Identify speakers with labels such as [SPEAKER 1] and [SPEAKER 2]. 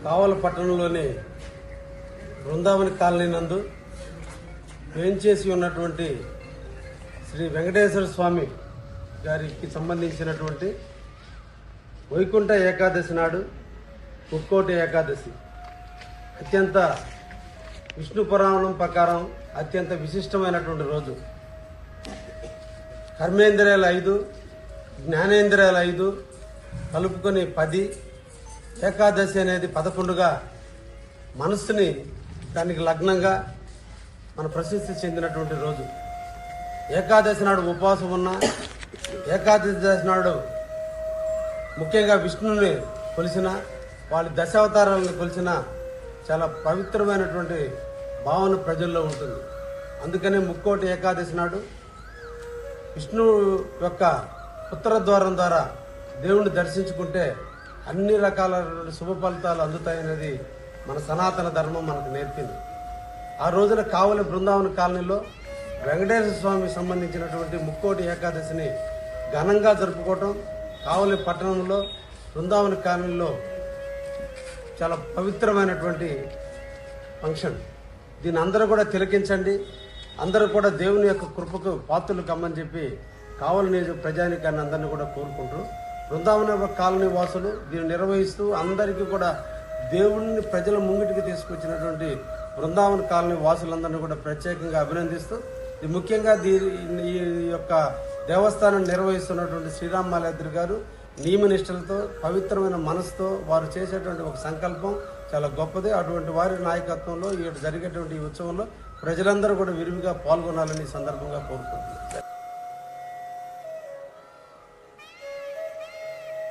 [SPEAKER 1] కావల పట్టణంలోని బృందావని కాలనీ నందు వేంచేసి ఉన్నటువంటి శ్రీ వెంకటేశ్వర స్వామి గారికి సంబంధించినటువంటి వైకుంఠ ఏకాదశి నాడు ముక్కోటి ఏకాదశి అత్యంత విష్ణు పురాణం ప్రకారం అత్యంత విశిష్టమైనటువంటి రోజు. కర్మేంద్రియాలు 5, జ్ఞానేంద్రియాలు 5 కలుపుకొని 10, ఏకాదశి అనేది 11గా మనస్సుని దానికి లగ్నంగా మన ప్రసిద్ధి చెందినటువంటి రోజు. ఏకాదశి నాడు ఉపవాసం ఉన్న, ఏకాదశి నాడు ముఖ్యంగా విష్ణుని కొలిసిన, వాళ్ళ దశావతారాలను కొలిసిన చాలా పవిత్రమైనటువంటి భావన ప్రజల్లో ఉంటుంది. అందుకనే ముక్కోటి ఏకాదశి నాడు విష్ణు యొక్క ఉత్తర ద్వారం ద్వారా దేవుణ్ణి దర్శించుకుంటే అన్ని రకాల శుభ ఫలితాలు అందుతాయనేది మన సనాతన ధర్మం మనకు నేర్పింది. ఆ రోజున కావలి బృందావన కాలనీలో వెంకటేశ్వర స్వామికి సంబంధించినటువంటి ముక్కోటి ఏకాదశిని ఘనంగా జరుపుకోవటం కావలి పట్టణంలో బృందావన కాలనీలో చాలా పవిత్రమైనటువంటి ఫంక్షన్. దీన్ని అందరూ కూడా తిలకించండి, అందరూ కూడా దేవుని యొక్క కృపకు పాత్రలు కమ్మని చెప్పి కావలి నియోజక ప్రజానికాన్ని అందరినీ కూడా కోరుకుంటూ బృందావన కాలనీ వాసులు దీన్ని నిర్వహిస్తూ అందరికీ కూడా దేవుణ్ణి ప్రజల ముంగిటికి తీసుకొచ్చినటువంటి బృందావన కాలనీ వాసులందరినీ కూడా ప్రత్యేకంగా అభినందిస్తూ ముఖ్యంగా ఈ యొక్క దేవస్థానం నిర్వహిస్తున్నటువంటి శ్రీరామ్ మాలాద్రి గారు నియమనిష్టలతో పవిత్రమైన మనసుతో వారు చేసేటువంటి ఒక సంకల్పం చాలా గొప్పది. అటువంటి వారి నాయకత్వంలో జరిగేటువంటి ఈ ఉత్సవంలో ప్రజలందరూ కూడా విరివిగా పాల్గొనాలని ఈ సందర్భంగా కోరుకుంటున్నారు.